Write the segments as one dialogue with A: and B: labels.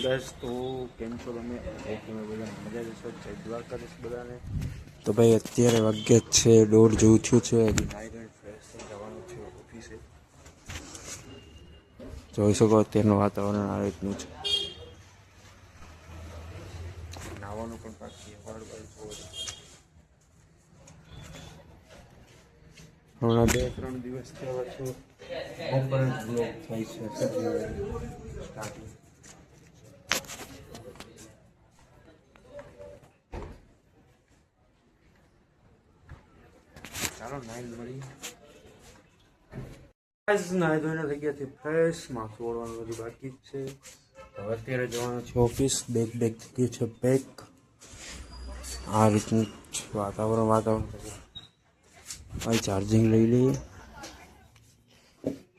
A: Guys તો કેમ છો તમે? તમે બધાને મજા જશો. જય દ્વારકાધીશ બધાને. તો ભાઈ અત્યારે વાગ્યા છે 1:30 જેવું થયું છે. હજી નાઈ ધોઈને ફ્રેશ થઈ જવાનું છે ઓફિસે. જોઈ શકો અત્યારનું વાતાવરણ આ રીતનું છે. નાવાનું પણ બાકી હમણાં 2-3 દિવસ થયા છો બપોરે બ્લોગ થાય છે સ્ટાર્ટિંગ. ચાલો નાઈ મળી નાઈ ધોઈને થઈ ગયા છે ફ્રેશ. માથું ઓળવાનું બધું બાકી જ છે. હવે અત્યારે જવાનું છે ઓફિસ. બેગ થઈ ગયું છે પેક. આ રીતનું વાતાવરણ હવે ચાર્જિંગ લઈ લઈએ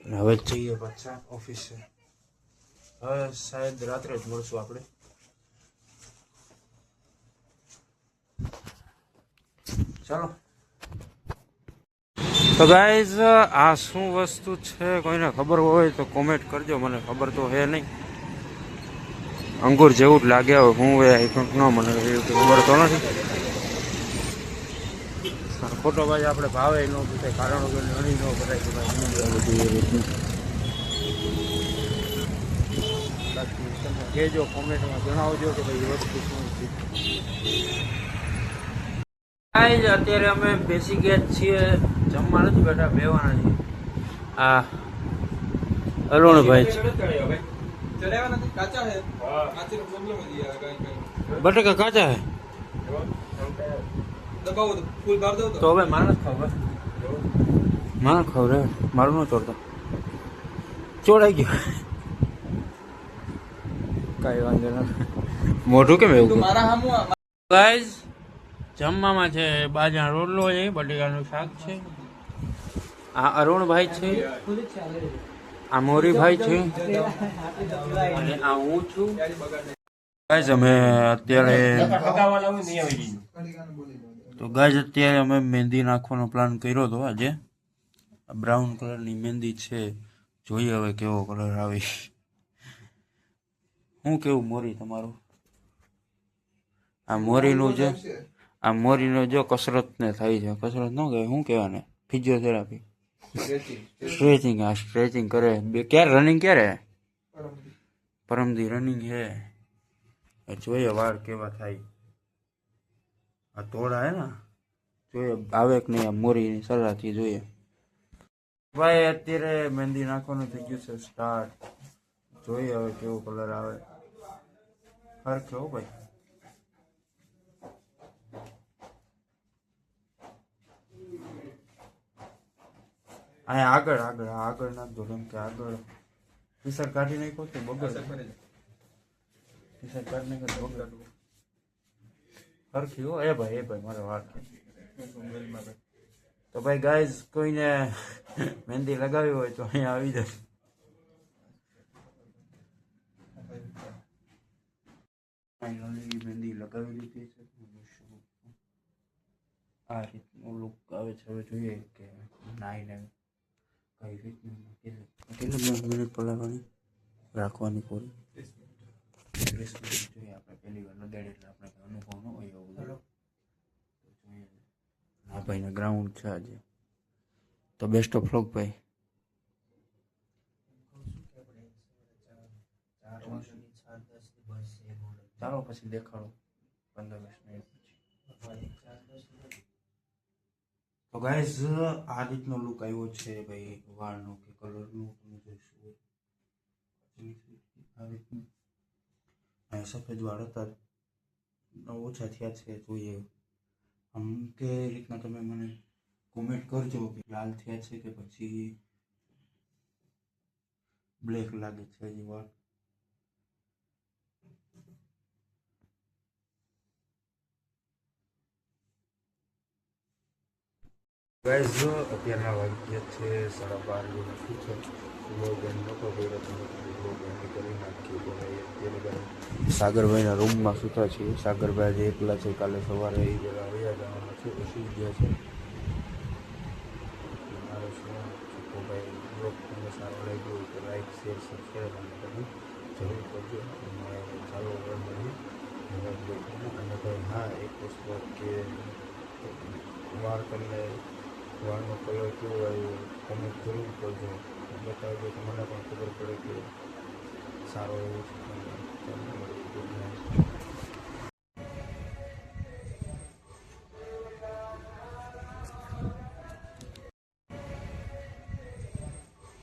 A: અને હવે જઈએ પાછા ઓફિસે. હવે શાયદ રાત્રે જ મળશું આપણે. ચાલો. તો ગાઈઝ આ શું વસ્તુ છે કોઈને ખબર હોય તો કોમેન્ટ કરજો. મને ખબર તો હે નહીં. અંગૂર જેવું જ લાગે. હવે હું એ ન મને ખબર તો નથી. ખોટો ભાઈ આપણે ભાવે ન પૂછાય, કારણ વગર ઘણી ન કરાય કે ભાઈ બધું એ રીતનું. બાકી તમે કહેજો, કોમેન્ટમાં જણાવજો કે ભાઈ એ વસ્તુ શું છે. અત્યારે અમે બેસી ગયા છીએ. જમવા નથી બેઠા, બેવાના છીએ. આ અરુણભાઈ છે. બટાકા કાચા હે તો હવે મારે ખાવ રે. મારું ન ચોરતો ચોડાઈ ગયું. કઈ વાંધો નથી. મોઢું કેમ એવું? ગાઈઝ જમવામાં છે બાજરા રોટલો છે, બટેકાનું શાક છે. આ અરુણભાઈ છે, આ મોરીભાઈ છે અને આ હું છું. ગાઈઝ અમે અત્યારે અમે મહેંદી નાખવાનો પ્લાન કર્યો હતો આજે. બ્રાઉન કલરની મહેંદી છે. જોઈએ હવે કેવો કલર આવે. શું કેવું મોરી તમારું? આ મોરીનું જો કસરત ને થાય છે. કસરત ન કહેવાય, શું કહેવાને? Physiotherapy, stretching. આ સ્ટ્રેચિંગ કરે. ક્યારે રનિંગ? ક્યારે? પરમદી રનિંગ હે. જોઈએ વાળ કેવા થાય. આ તોડા હે ને, જોઈએ આવે કે નહીં. આ મોરીની સલાહથી જોઈએ. ભાઈ અત્યારે મહેંદી નાખવાનું થઈ ગયું છે સ્ટાર્ટ. જોઈએ હવે કેવો કલર આવે. હરખે હો ભાઈ. અહીંયા આગળ નાખજો, કેમ કે આગળ ટીસર કાઢી નાખો તો બગડ. ટીસર કાઢી નાખો તો બગડ. હરખી હો. એ ભાઈ મારે વાત. તો ભાઈ ગાઈઝ કોઈને મહેંદી લગાવી હોય તો અહીંયા આવી જાય. મહેંદી લગાવી લીધી છે. આ રીતનું લુક આવે છે. હવે જોઈએ કે નાઈને કઈ રીતનું કેટલી મિનિટ પલાળવાની રાખવાની પૂરી 30 મિનિટ જોઈએ. આપણે પહેલી વાર લગાડી એટલે આપણે અનુભવ ન હોય એવું બધું. આ ભાઈને ગ્રાઉન્ડ છે આજે. તો બેસ્ટ ઓફ લક ભાઈ. ચાલો પછી દેખાડો 15-20 મિનિટ પછી. તો ગાઈઝ આ રીતનો લુક આવ્યો છે ભાઈ વાળનો કે કલરનો. તમે જોઈશું આ રીતનું. સફેદ વાળ હતા, ઓછા થયા છે. જોઈએ આમ કે રીતના તમે મને કોમેન્ટ કરજો કે લાલ થયા છે કે પછી બ્લેક લાગે છે હજી વાળ. ગાઈઝ અત્યારના વાગ્યા છે 12:30 જેવું શું છે. સાગરભાઈના રૂમમાં સૂતા છીએ. સાગરભાઈ જે એકલા છે, કાલે સવારે એ જરા વયા જવાના છે તો સુઈ ગયા છે. મારો ભાઈ બ્લોગ તમને સારો લાગ્યો હોય તો લાઈક, શેર, સબસ્ક્રાઈબ અને
B: જરૂર કરજો અને ચાલો હવે મળી અને ભાઈ હા એક વસ્તુ કે વાળ તમને વાળનો કલર કેવો આવ્યો કોમેન્ટ જરૂર કરજો બતાવજો તો મને પણ ખબર પડે કે સારો એવો છે. ચાલો મળીએ. Good night.